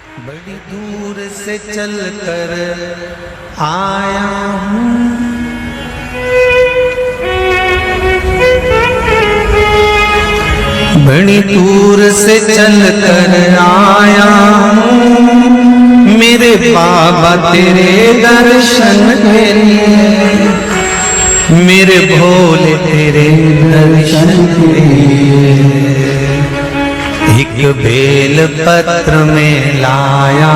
बड़ी दूर से चल कर आया हूँ, बड़ी दूर से चल कर आया हूँ, मेरे बाबा तेरे दर्शन के लिए, मेरे भोले तेरे दर्शन के लिए। एक बेल पत्र में लाया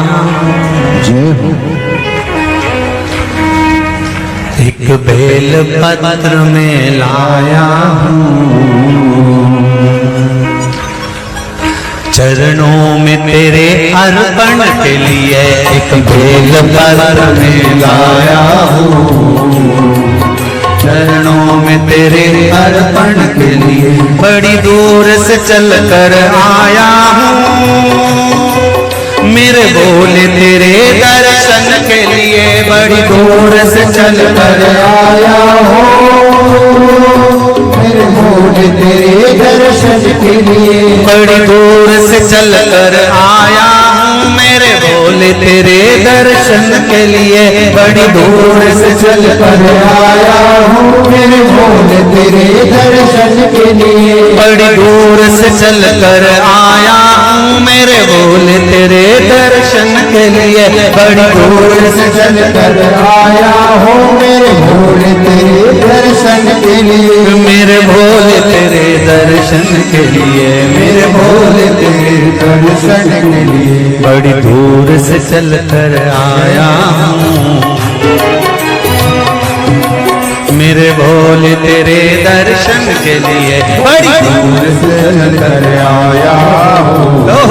जय हो, एक बेल पत्र में लाया हूँ, चरणों में तेरे अर्पण के लिए एक बेल पत्र में लाया हूँ, चरणों में तेरे अर्पण के लिए बड़ी दूर से चल कर आया हूँ, मेरे भोले तेरे दर्शन के लिए बड़ी दूर से चल कर आया हूँ, मेरे भोले तेरे दर्शन के लिए बड़ी दूर से चल कर आया हूँ, मेरे भोले तेरे दर्शन के लिए बड़ी दूर से चल कर आया हूँ, मेरे भोले तेरे दर्शन के लिए बड़ी दूर से चल कर आया हूँ, मेरे भोले तेरे दर्शन के लिए बड़ी दूर से चल कर आया हूँ, मेरे भोले तेरे दर्शन के लिए, मेरे भोले तेरे दर्शन के लिए, मेरे भोले तेरे दर्शन के लिए बड़ी दूर से चल कर आया हूँ, मेरे भोले तेरे दर्शन के लिए बड़ी दूर से चल कर आया हूँ,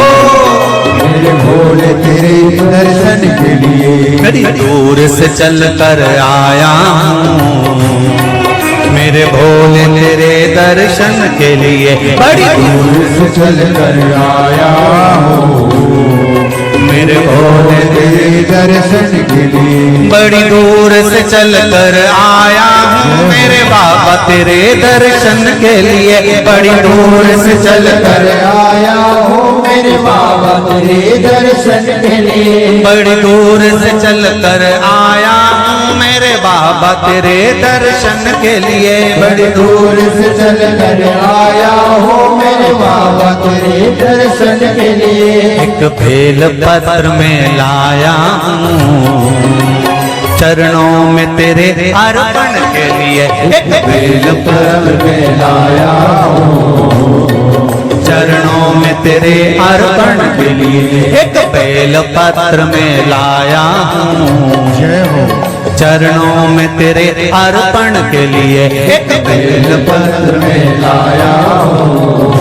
मेरे भोले तेरे दर्शन के लिए बड़ी दूर से चल कर आया हूँ, मेरे भोले तेरे दर्शन के लिए बड़ी दूर से चल कर आया हूँ, मेरे भोले तेरे दर्शन के लिए बड़ी दूर से चल कर आया हूँ, मेरे बाबा तेरे दर्शन के लिए बड़ी दूर से चल कर आया हूँ, मेरे बाबा तेरे दर्शन के लिए बड़ी दूर से चल कर आया हूँ, मेरे बाबा तेरे दर्शन के लिए बड़ी दूर से चल कर आया हूँ, मेरे बाबा तेरे दर्शन के लिए एक बेल पत्र में लाया हूँ, चरणों में तेरे अर्पण के लिए एक बेल पत्र में लाया हूँ, चरणों में तेरे अर्पण के लिए एक बेल पत्र में लाया हूँ, जय हो, चरणों में तेरे अर्पण के लिए एक बेल पत्र में लाया हूँ,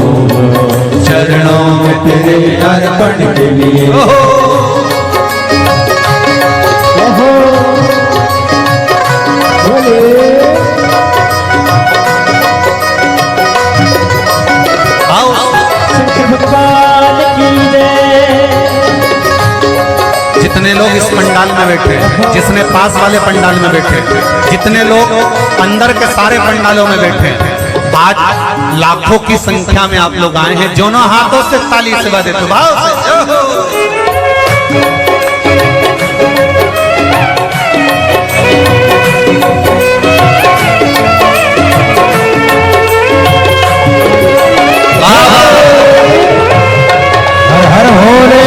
चरणों में तेरे अर्पण के लिए जितने लोग इस पंडाल में बैठे, जिसने पास वाले पंडाल में बैठे, जितने लोग अंदर के सारे पंडालों में बैठे, आज लाखों की संख्या में आप लोग आए हैं, दोनों हाथों से ताली से बजा देते भाव हर हर भोले।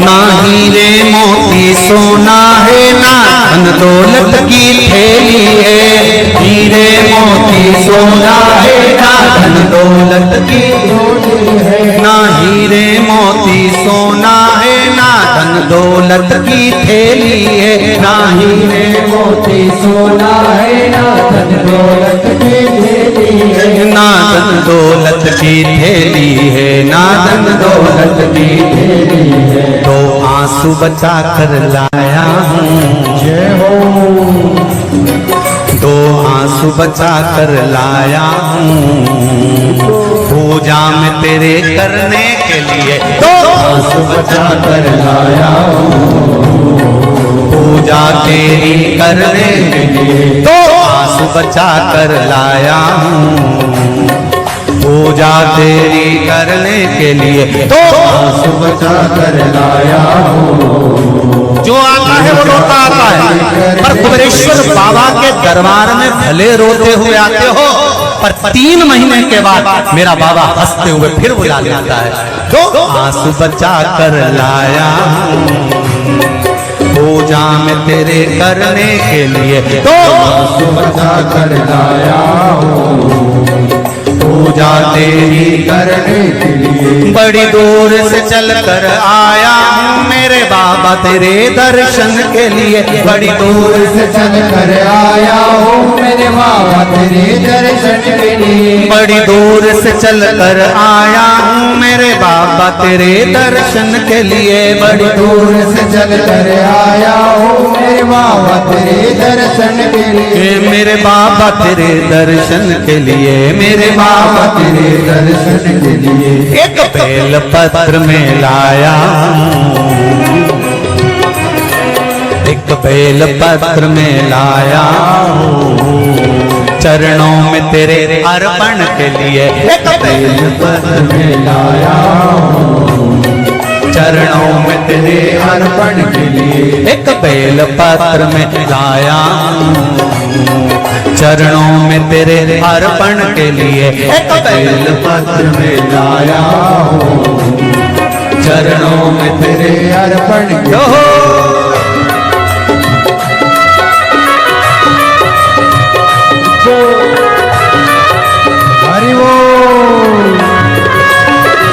ना हीरे मोती सोना है, ना धन दौलत की थैली है, हीरे मोती सोना है, ना धन दौलत की थैली है, ना हीरे मोती सोना है, ना धन दौलत की थैली है, ना हीरे मोती सोना है, ना धन दौलत की थैली है, ना धन दौलत की थैली है, तो आंसू बचा कर लाया हूँ। जय हो। दो आंसू बचा कर लाया हूँ, पूजा में तेरे करने के लिए। दो आंसू बचा कर लाया हूँ, पूजा तेरी करने के लिए। दो आंसू बचा कर लाया हूँ, पूजा तेरी करने के लिए। दो आंसू बचा कर लाया हूँ। जो आता है वो रोता आता है, पर कुबेरेश्वर बाबा के दरबार में भले रोते हुए आते हो, पर 3 महीने के बाद मेरा बाबा हंसते हुए फिर बुला लेता है। दो आंसू बचा कर लाया हूँ, पूजा में तेरे करने के लिए। दो आंसू बचा कर लाया हूँ, पूजा तेरी करने के लिए। बड़ी दूर से चल कर आया हूँ मेरे बाबा तेरे दर्शन के लिए। बड़ी दूर से चल कर आया हूँ मेरे बाबा तेरे दर्शन के लिए। बड़ी दूर से चल कर आया हूँ मेरे बाबा तेरे दर्शन के लिए। बड़ी दूर से चल कर आया हूँ मेरे बाबा तेरे दर्शन के लिए। मेरे बाबा तेरे दर्शन के लिए, मेरे बाबा तेरे दर्शन के लिए। एक बेल पत्र में लाया हूँ, एक बेल पत्र में लाया हूँ, चरणों में तेरे अर्पण के लिए। एक बेल पत्र में लाया हूँ, चरणों में तेरे अर्पण के लिए। एक बेल पत्र में लाया हूँ, चरणों में तेरे अर्पण के लिए। एक बेल पत्र में लाया हूँ, चरणों में तेरे अर्पण के लिए। हरि बोल।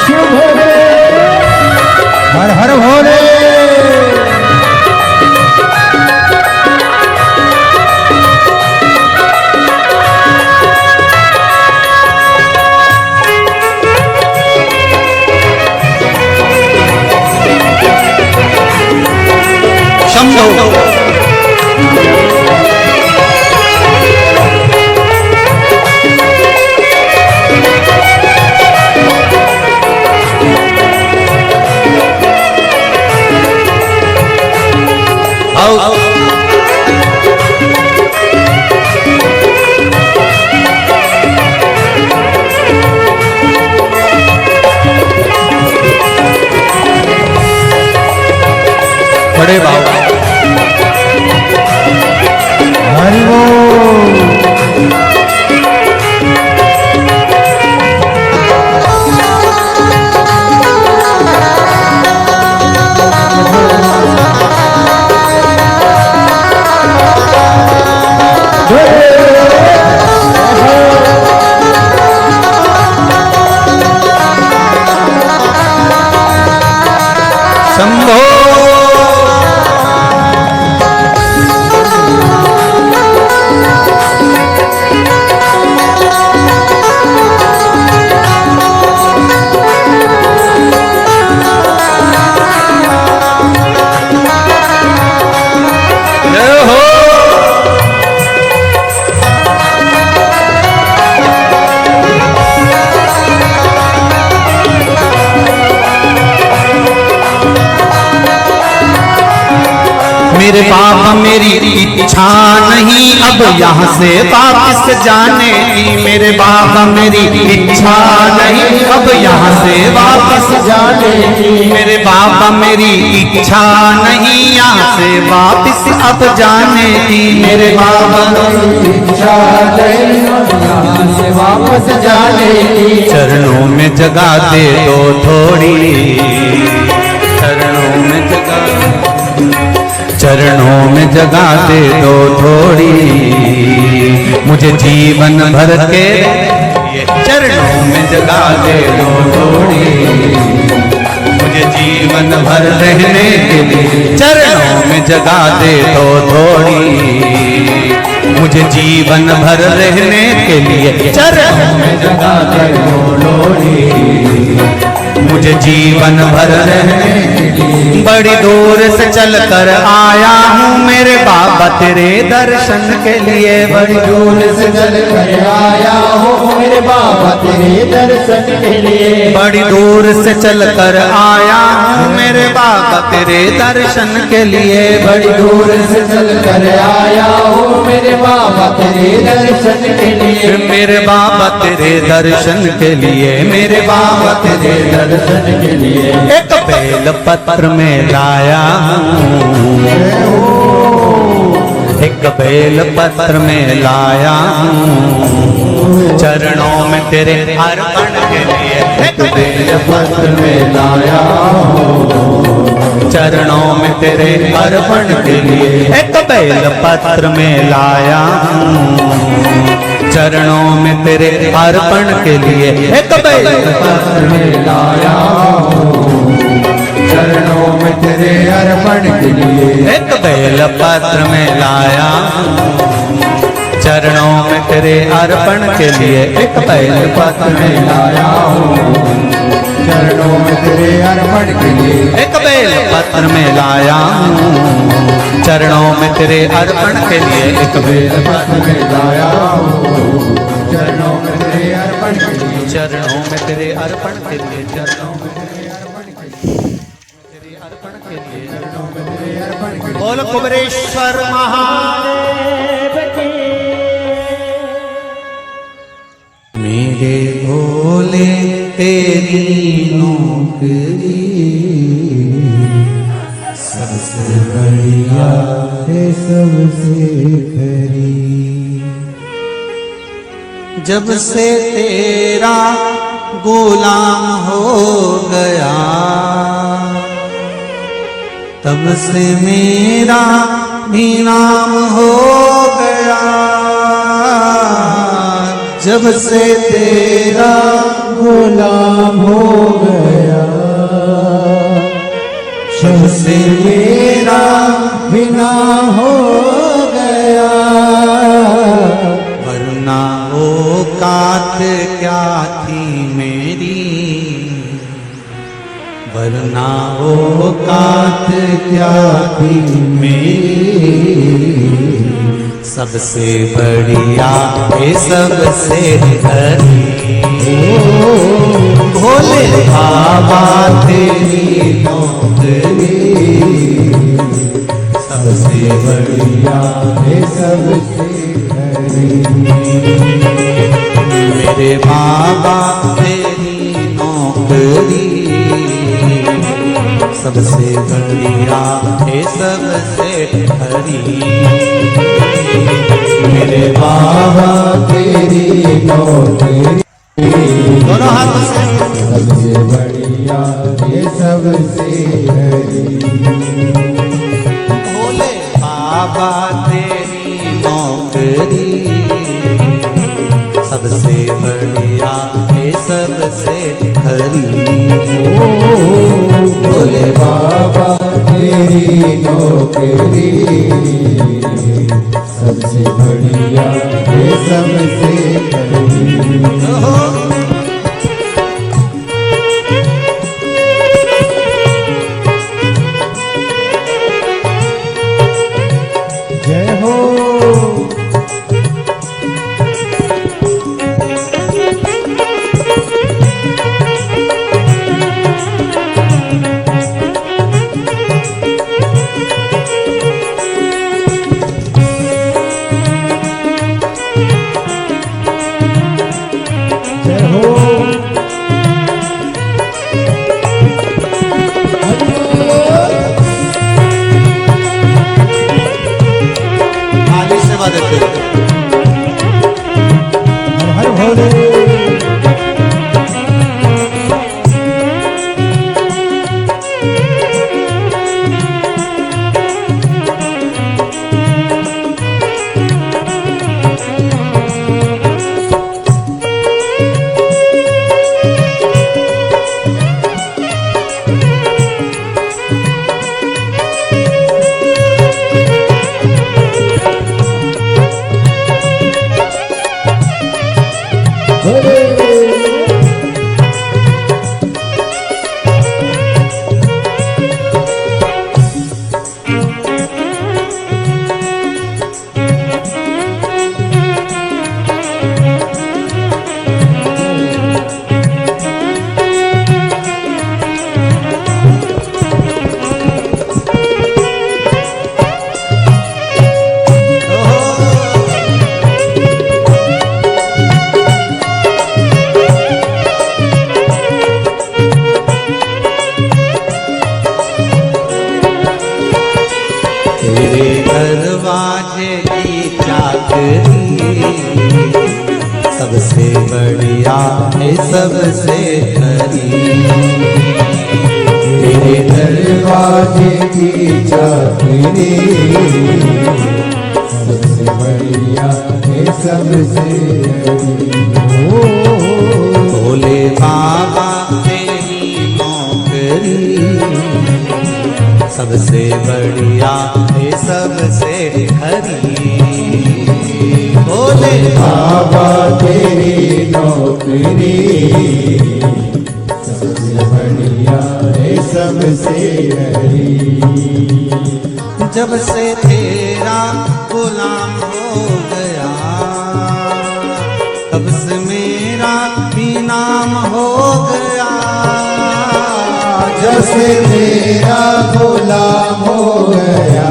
शिव भोले, हर हर भोले। शंभो। बड़े बाबा हरि बोल। शंभो। मेरे बाबा मेरी इच्छा नहीं अब यहाँ से वापस जाने की। मेरे बाबा मेरी इच्छा नहीं अब यहाँ से वापस जाने की। मेरे बाबा मेरी इच्छा नहीं यहाँ से वापस अब जाने की। मेरे बाबा मेरी इच्छा नहीं यहाँ से वापस जाने की। चरणों में जगा दे दो थोड़ी, चरणों में जगा, चरणों में जगा दे दो थोड़ी, मुझे जीवन भर के चरणों में जगा दे दो थोड़ी, मुझे जीवन भर रहने के लिए चरणों में जगा दे दो थोड़ी, मुझे जीवन भर रहने के लिए चरणों में जगा कर लोड़ी। मुझे जीवन भर रहने के लिए बड़ी दूर से चल कर आया हूँ मेरे बाबा तेरे दर्शन के लिए। बड़ी दूर से चल कर आया हूँ मेरे बाबा तेरे दर्शन के लिए। बड़ी दूर से चल कर आया हूँ मेरे बाबा तेरे दर्शन के लिए। बड़ी दूर से चल कर आया हूँ मेरे बाबा तेरे दर्शन के लिए। मेरे बाबा तेरे दर्शन के लिए, मेरे बाबा तेरे दर्शन के लिए एक बेल पत्र में लाया हूँ, एक बेल पत्र में लाया हूँ चरणों में तेरे अर्पण के लिए। एक बेल पत्र में लाया हूँ चरणों में तेरे अर्पण के लिए। एक बेल पत्र में लाया हूँ चरणों में तेरे अर्पण के लिए। एक बेल पत्र में लाया हूँ चरणों में तेरे अर्पण के लिए। एक बेल पत्र में लाया चरणों में तेरे अर्पण के लिए। एक बेल पत्र में लाया हूँ चरणों में तेरे अर्पण के लिए। एक बेल पत्र में लाया हूँ चरणों में तेरे अर्पण के लिए। एक बेल पत्र में लाया हूँ चरणों में तेरे अर्पण के लिए। चरणों में तेरे अर्पण के लिए। चरणों में तेरे अर्पण के लिए। तेरे अर्पण के लिए। चरणों में तेरे अर्पण के लिए। बोल कुबेरेश्वर महादेव की। मेरे भोले तेरी नौकरी सबसे बढ़िया है सबसे खरी। जब से तेरा गुलाम हो गया तब से मेरा भी नाम हो गया। जब से तेरा गुलाम हो गया जब से मेरा भी नाम हो गया। वरना औकात क्या थी मेरी, वरना औकात क्या थी मेरी। सबसे बढ़िया है सबसे हरी। भोले बाबा तेरी नौकरी सबसे बढ़िया है सबसे हरी। मेरे बाबा तेरी नौकरी सबसे बढ़िया है सबसे हरी। मेरे बाबा तेरी नौकरी दोनों हाथों से सबसे बढ़िया ये सबसे हरी। भोले बाबा तेरी नौकरी सबसे बढ़िया ये सबसे हरी। भोले बाबा तेरी नौकरी सबसे बढ़िया ये सबसे हरी। जय हो। जय दरवाजे की चाकरी सबसे बढ़िया है सबसे खरी। तेरे दरवाजे की चाकरी सबसे बढ़िया है सबसे भोले बाबा तेरी नौकरी सबसे बढ़िया है सबसे खरी। भोले बाबा तेरी नौकरी सबसे बढ़िया है सबसे खरी। जब से तेरा गुलाम हो गया तब से मेरा भी नाम हो गया। जब से तेरा गुलाम हो गया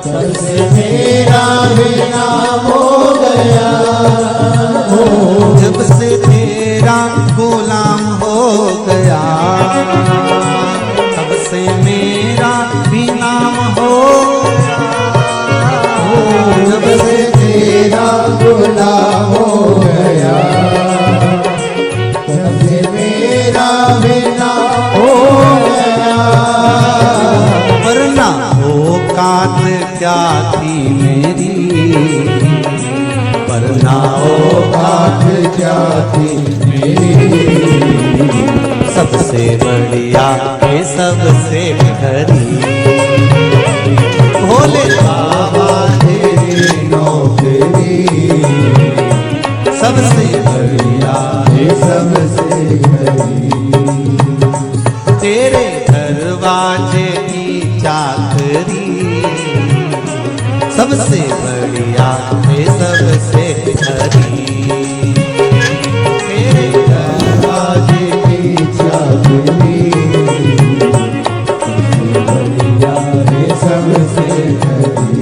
तब से मेरा भी नाम हो गया। जब से तेरा गुलाम हो गया तब से मेरा भी नाम हो गया। जब से तेरा गुलाम हो गया तब से मेरा भी नाम हो गया। वरना औकात क्या थी मेरी, वरना औकात क्या थी मेरी। सबसे बढ़िया है सबसे खरी। भोले बाबा तेरी नौकरी सबसे बढ़िया है सबसे खरी। तेरे दरवाजे की चाकरी सबसे बढ़िया है सबसे खरी। तेरे दरवाजे की चाकरी सबसे बढ़िया है सबसे खरी।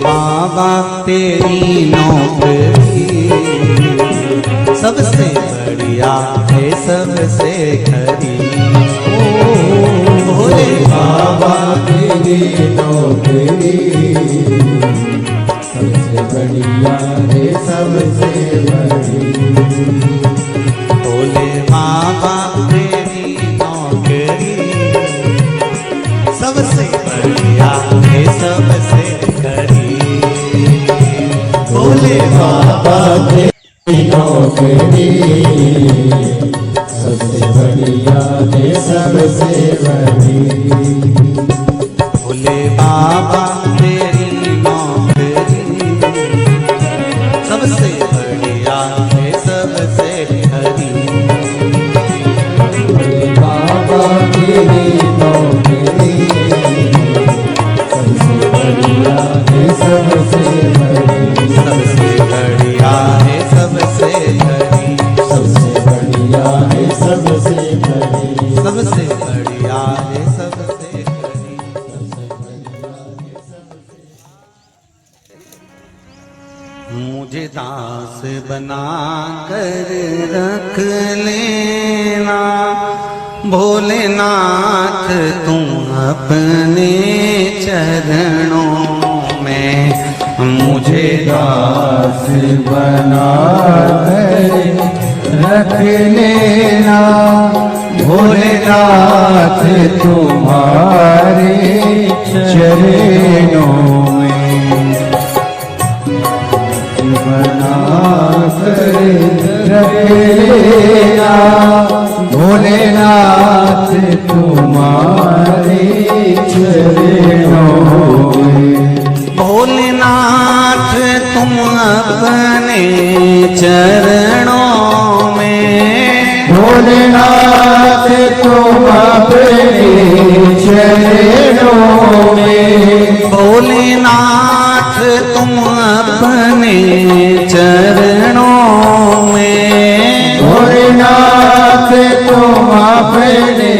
बाबा तेरी नौकरी सबसे बढ़िया है सबसे खरी। भोले बाबा बढ़िया है सबसे बड़ी। भोले बाबा तेरी नौकरी सबसे बढ़िया है सबसे खरी। भोले बाबा तेरी नौकरी सबसे बढ़िया है सबसे बड़ी। भोले बाबा तेरी नौकरी सबसे बढ़िया है सबसे खरी। भोले बाबा तेरी नौकरी सबसे बढ़िया है सबसे बड़ी। सबसे बढ़िया है सबसे खरी। सबसे बढ़िया है सबसे बड़ी। सबसे बढ़िया है सबसे खरी। मुझे दास बना कर रख लेना भोलेनाथ तुम अपने चरणों में। मुझे दास बना कर रख लेना भोलेनाथ तुम्हारे चरणों में। बना कर रख लेना भोलेनाथ तुम्हारे चरणों में। भोलेनाथ तुम अपने चरणों में। भोलेनाथ तुम अपने चरणों में। भोलेनाथ तुम अपने चरणों में। भोलेनाथ तुम अपने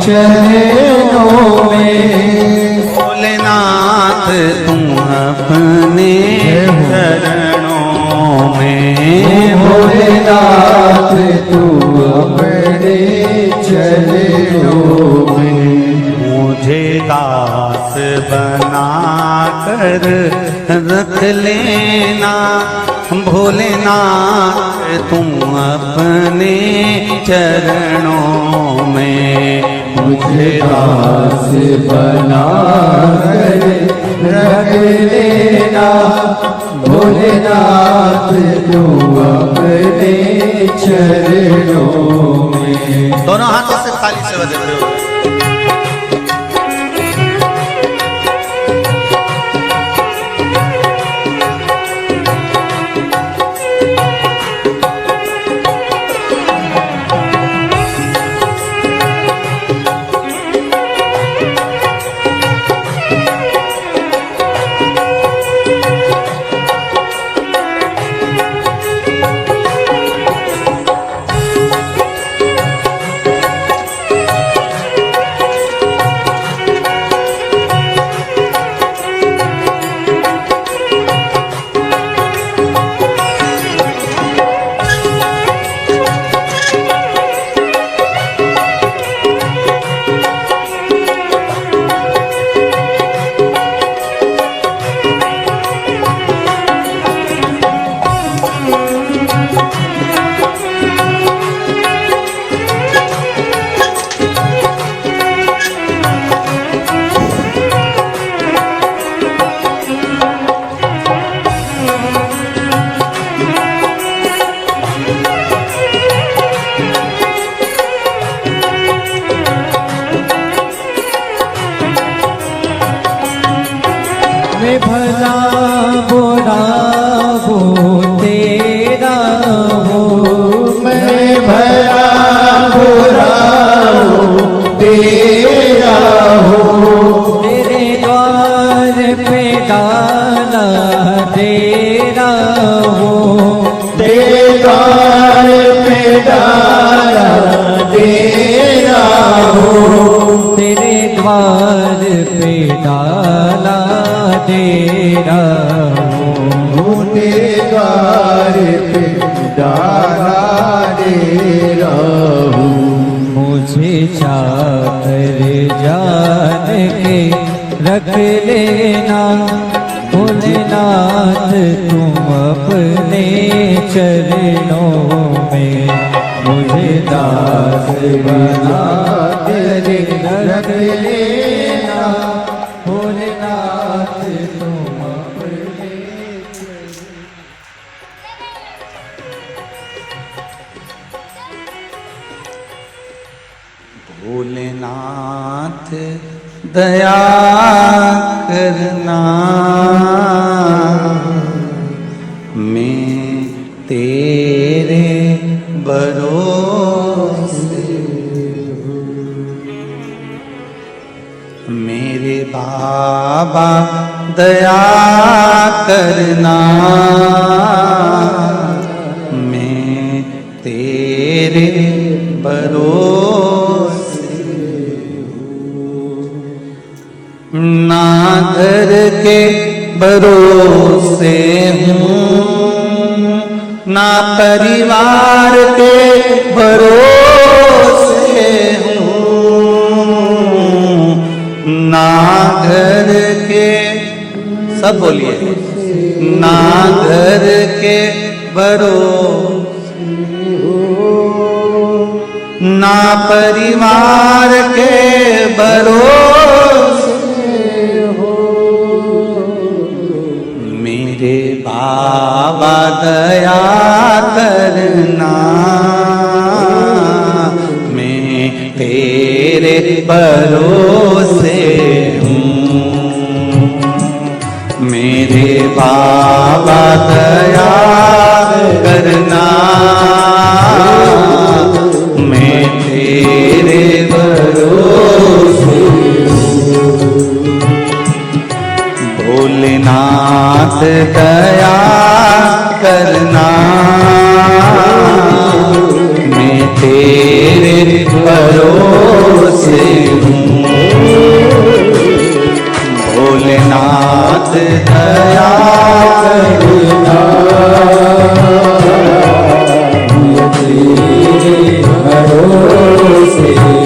चरणों में। भोलेनाथ तुम अपने चरणों में। भोलेनाथ तुम अपने चरणों में। मुझे दास बना कर रख लेना भोलेनाथ तुम अपने चरणों में। मुझे दास बना कर रख लेना भोलेनाथ तुम अपने चरणों में। दोनों हाथों से ताली से बजाते हो। मैं भला बुरा वो तेरा हो। मैं भला बुरा वो तेरा हो। तेरे द्वार पे डाला तेरा हो। तेरे द्वार पे डाला तेरा हो। तेरे द्वार पे डाला तेरा हो। तेरे द्वार पे डाला तेरा हो। मुझे चाकर जान के रख लेना भोलेनाथ तुम अपने चरणों में मुझे दास बना तेरे रख लेना। भोलेनाथ तुम अपने भोलेनाथ दया करना, मैं तेरे भरोसे हूँ। मेरे बाबा दया करना, मैं तेरे भरोसे ना घर के भरोसे हूँ, ना परिवार के भरोसे हूँ, ना घर के, सब बोलिए, ना घर के भरोसे ना परिवार के भरोसे हो। मेरे बाबा दया करना, मैं तेरे भरोसे हूँ। मेरे बाबा दया करना, मैं तेरे भरोसे हूँ। भोलेनाथ दया करना, मैं तेरे भरोसे हूँ। भोलेनाथ दया करना, मैं तेरे भरोसे हूँ।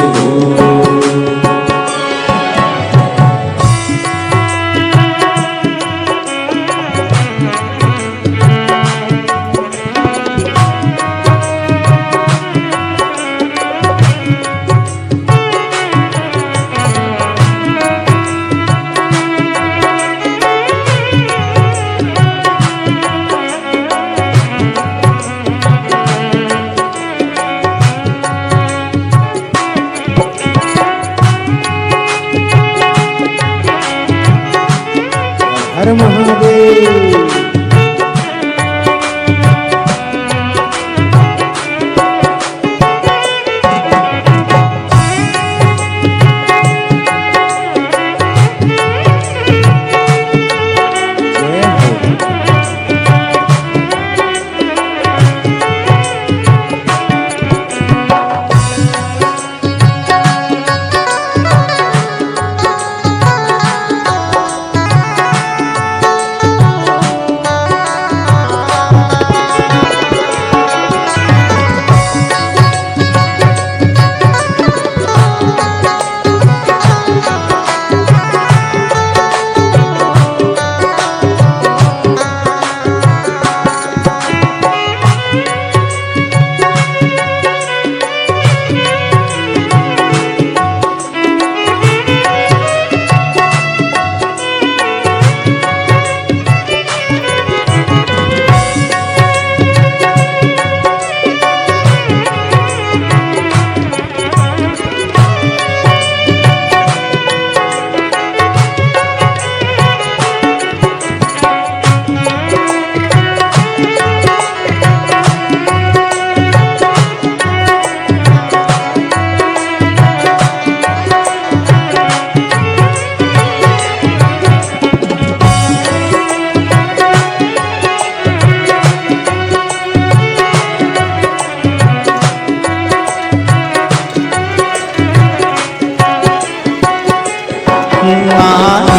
हर महादेव।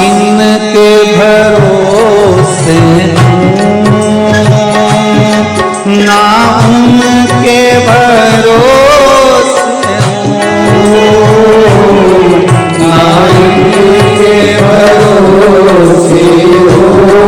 इनके भरोसे ना उनके भरोसे ना इनके भरोसे हो।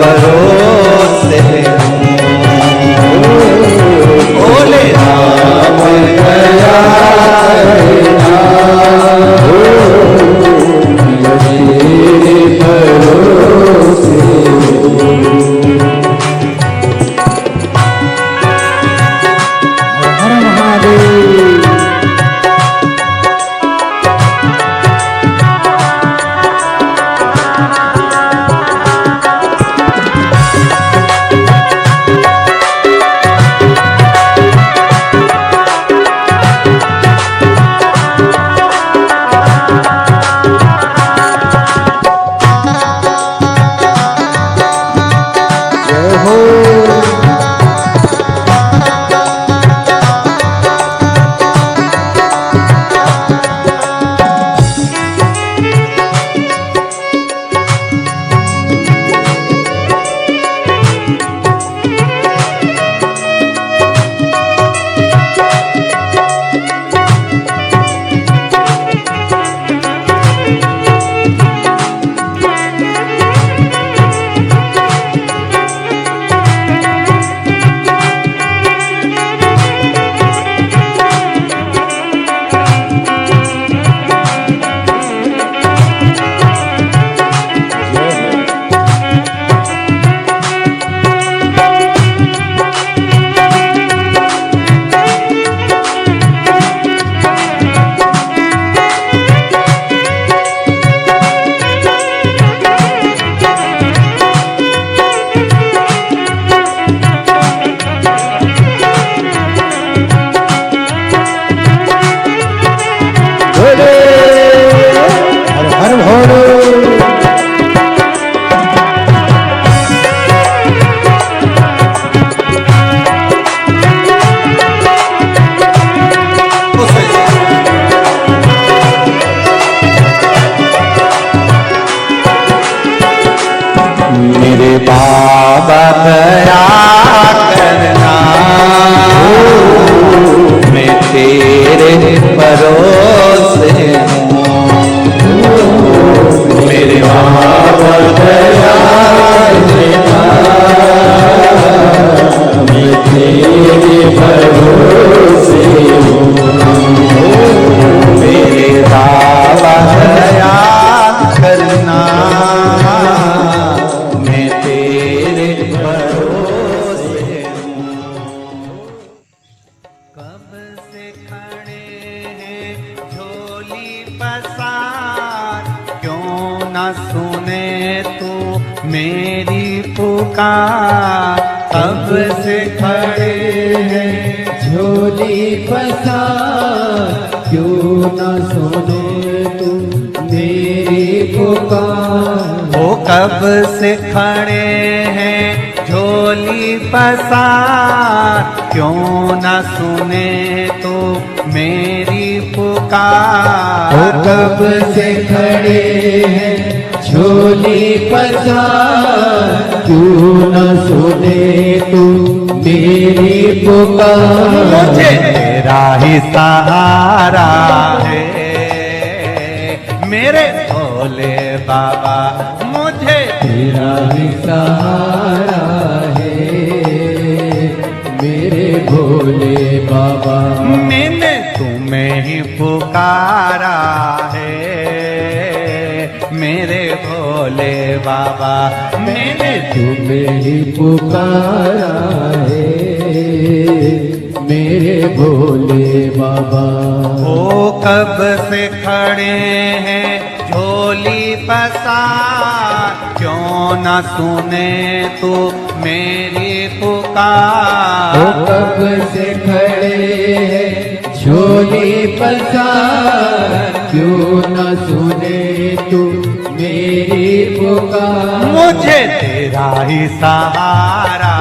भरोसे बोले राम गया तेरे भरोसे हर महादेव मेरे बाबा दया करना मैं तेरे भरोसे हूँ मेरे बाबा दया करना मैं तेरे भरोसे हूँ मेरे बाबा दया करना सुने तू मेरी पुकार कब से खड़े हैं झोली पसार क्यों न सुने तू मेरी पुकार वो कब से खड़े हैं झोली पसार क्यों न सुने तू मेरी पुकार वो कब से खड़े हैं झोली पसार क्यों न सुने तू मेरी पुकार मुझे तेरा ही सहारा है मेरे भोले बाबा मुझे तेरा ही सहारा है मेरे भोले बाबा मैंने तुम्हें ही पुकारा है मेरे भोले बाबा मैंने तुम्हें ही पुकारा है मेरे भोले बाबा वो कब से खड़े हैं झोली पसार क्यों न सुने तू मेरी पुकार वो कब से खड़े हैं झोली पसार क्यों न सुने तू मेरी पुकार मुझे तेरा ही सहारा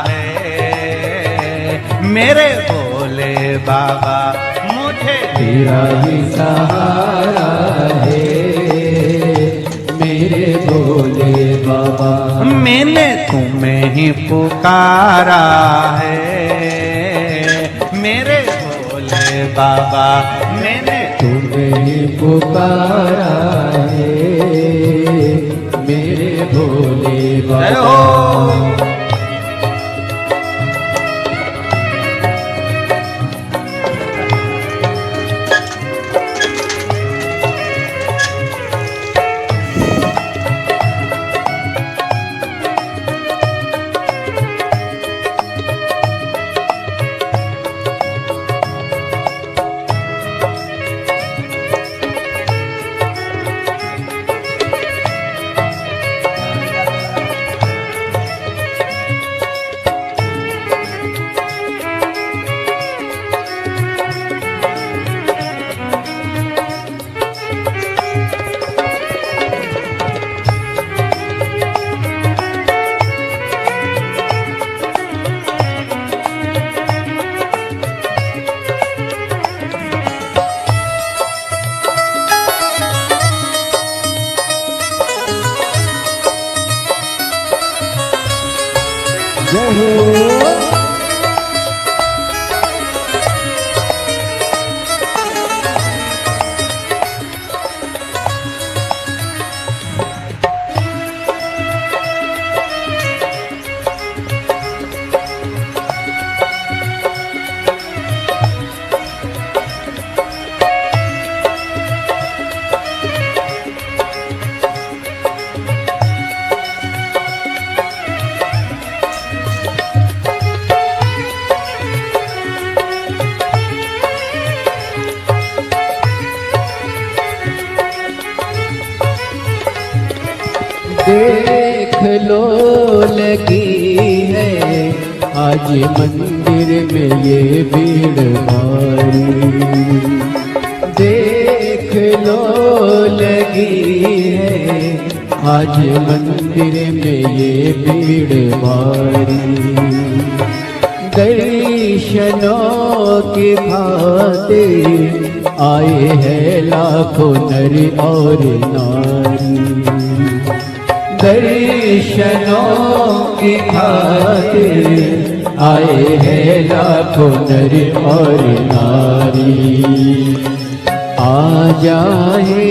है मेरे भोले बाबा मुझे तेरा ही सहारा है मेरे भोले बाबा मैंने तुम्हें ही पुकारा है मेरे भोले बाबा मैंने तुम्हें ही पुकारा है मेरे भोले जय बाबा। हो। जय हो। देख लो लगी है आज मंदिर में ये भीड़ भारी। देख लो लगी है आज मंदिर में ये भीड़ भारी। दर्शनों की खातिर आए हैं लाखों नर और नारी। दर्शनों की खातिर आए हैं लाखों नर और नारी। आ जाए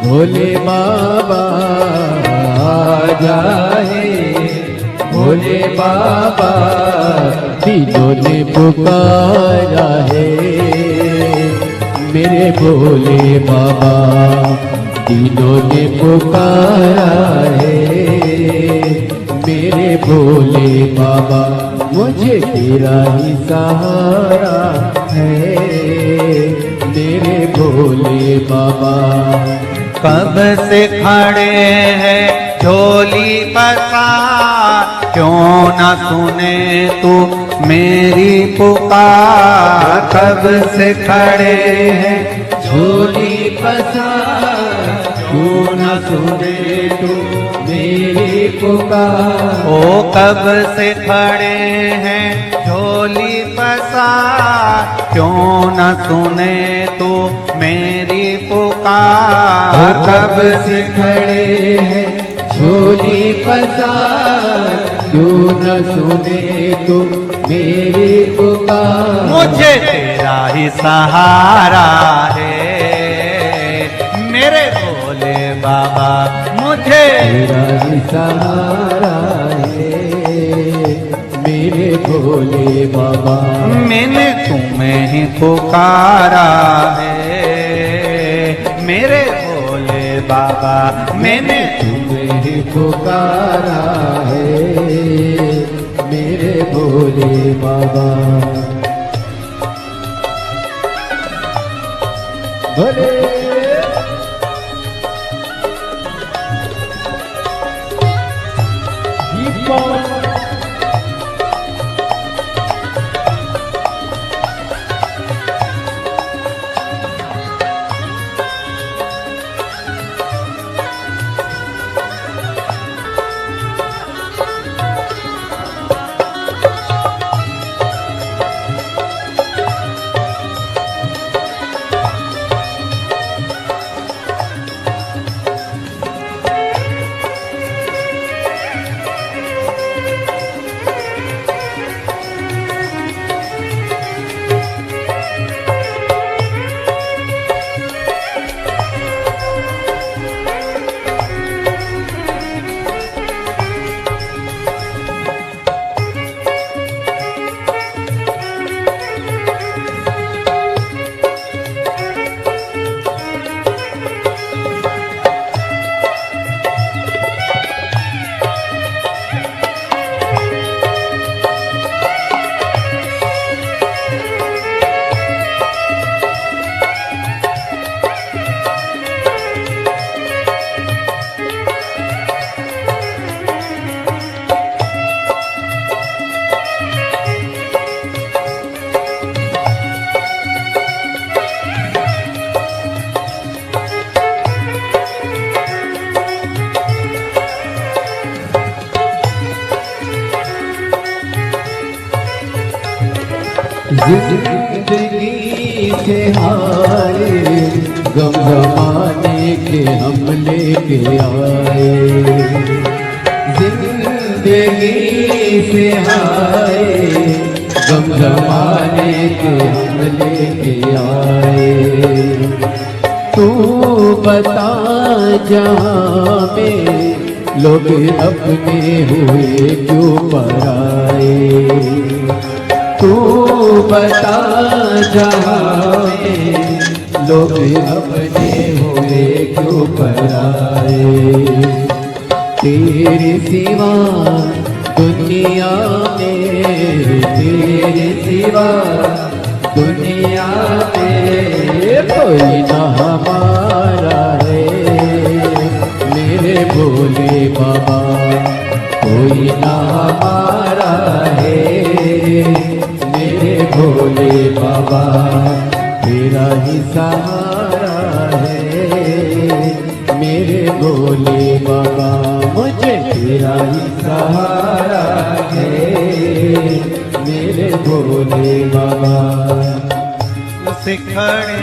भोले बाबा, आ जाए भोले बाबा, दिलों ने पुकारा है मेरे भोले बाबा। दिलों ने पुकारा है मेरे भोले बाबा। मुझे तेरा ही सहारा है मेरे भोले बाबा। कब से खड़े हैं झोली पसार, क्यों न सुने तू मेरी पुकार। कब से खड़े हैं झोली पसार, क्यों न सुने तू मेरी पुकार। ओ कब से खड़े हैं झोली पसार, क्यों न सुने तू मेरी पुकार। कब से खड़े हैं झोली पसार, क्यों न सुने तू मेरी पुकार। मुझे तेरा ही सहारा है मेरे भोले बाबा। मुझे तेरा ही सहारा है मेरे भोले बाबा। मैंने तुम्हें ही पुकारा है मेरे भोले बाबा। मैंने तुम्हें ही पुकारा है मेरे भोले बाबा। भोले जिंदगी से हारे गम जमाने के हम लेके आए। जिंदगी से हारे गम जमाने के हम लेके आए। तू बता जहाँ में लोग अपने हुए क्यों पराए। तू बता जहाँ में लोग अपने हुए क्यों पराए। तेरे सिवा दुनिया में, तेरे सिवा दुनिया में कोई न हमारा है। मेरे भोले बाबा कोई न हमारा है। मेरे भोले बाबा तेरा ही सहारा है। मेरे भोले बाबा मुझे तेरा ही सहारा है। मेरे भोले बाबा सिखड़े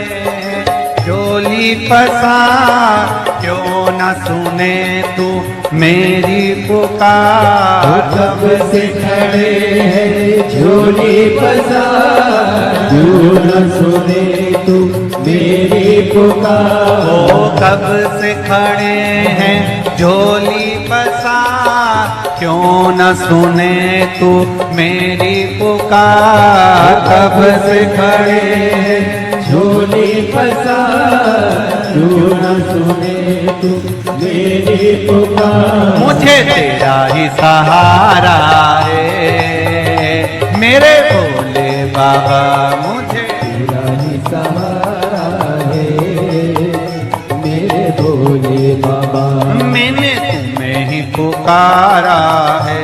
डोली पसार, क्यों न सुने तू मेरी पुकार। कब से खड़े हैं झोली पसार, क्यों न सुने तू मेरी पुकार। ओ कब से खड़े हैं झोली पसार, क्यों न सुने तू मेरी पुकार। कब से खड़े हैं झोली पसार, क्यों न सुने तू मेरी पुकार। मुझे तेरा ही सहारा है। मेरे भोले बाबा मुझे तेरा ही सहारा है। मेरे भोले बाबा मैंने तुम्हें ही पुकारा है।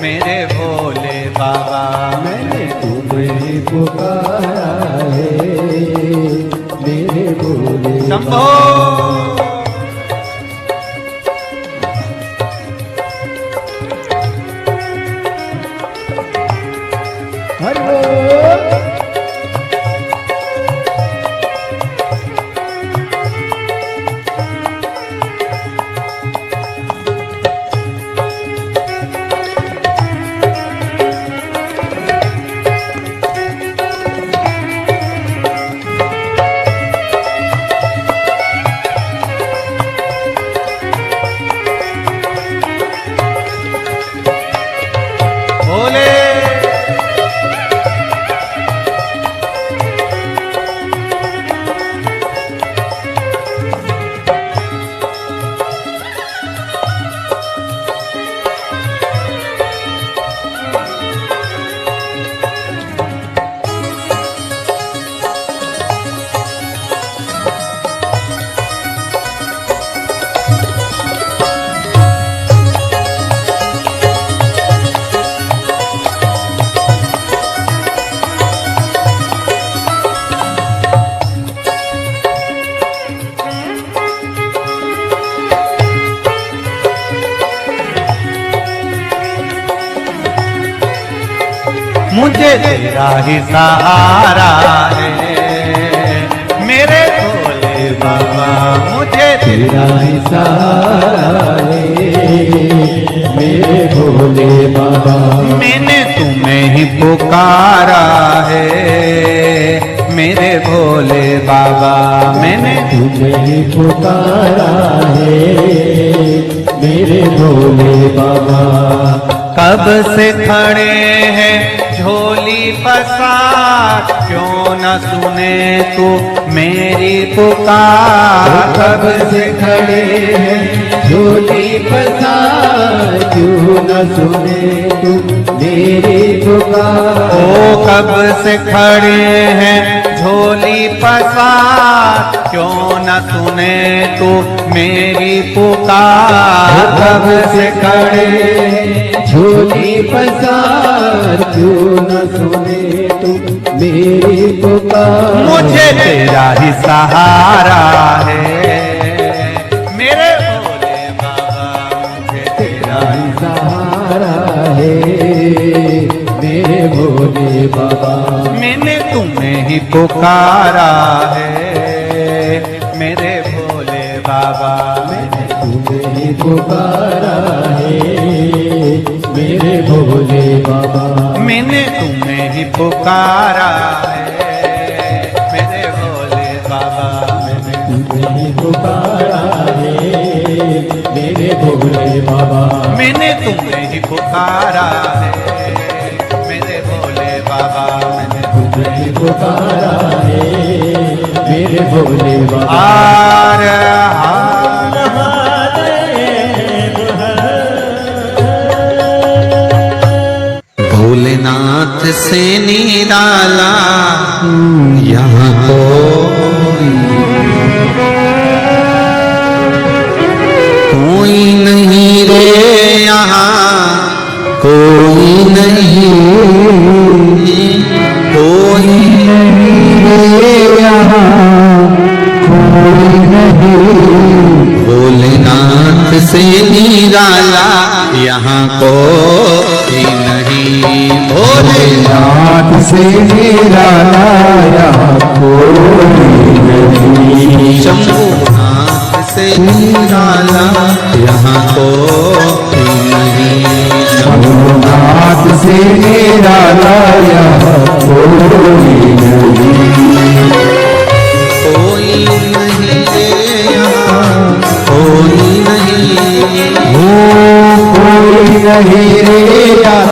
मेरे भोले बाबा मैंने तुम्हें पुकारा है। मेरे भोले शंभो। हरि भोले मुझे तेरा ही सहारा है। मेरे भोले बाबा मुझे तेरा ही सहारा है। मेरे भोले बाबा मैंने तुम्हें ही पुकारा है। मेरे भोले बाबा मैंने तुम्हें ही पुकारा है। मेरे भोले बाबा कब से खड़े हैं झोली पसार, क्यों न सुने तू मेरी पुकार। कब से खड़े हैं झोली पसार, क्यों न सुने तू मेरी पुकार। ओ कब से खड़े हैं झोली पसार, क्यों न सुने तू मेरी पुकार। कब से खड़े हैं झोली पसार, क्यों न सुने तू मेरी पुकार। मुझे तेरा ही सहारा है। मेरे भोले बाबा मुझे तेरा ही सहारा है। मेरे भोले बाबा पुकारा है मेरे भोले बाबा। मैंने तुम्हें ही पुकारा है मेरे भोले बाबा। मैंने तुम्हें ही पुकारा है मेरे भोले बाबा। मैंने तुम्हें ही पुकारा है मेरे भोले बाबा। मैंने तुम्हें ही पुकारा है मेरे भोले बाबा। मैंने तुम्हें ही पुकारा है मेरे भोले बाबा। हार हार भोलेनाथ से निराला यहाँ कोई नहीं रे, यहाँ कोई नहीं, कोई रे यहाँ कोई नहीं। भोलेनाथ से निराला यहाँ कोई नहीं। भोलेनाथ से निराला यहाँ कोई नहीं। शंभुनाथ से निराला यहाँ कोई नहीं। शंभुनाथ से निराला यहाँ कोई नहीं। कोई नहीं रे यहाँ कोई नहीं, कोई नहीं रे यहाँ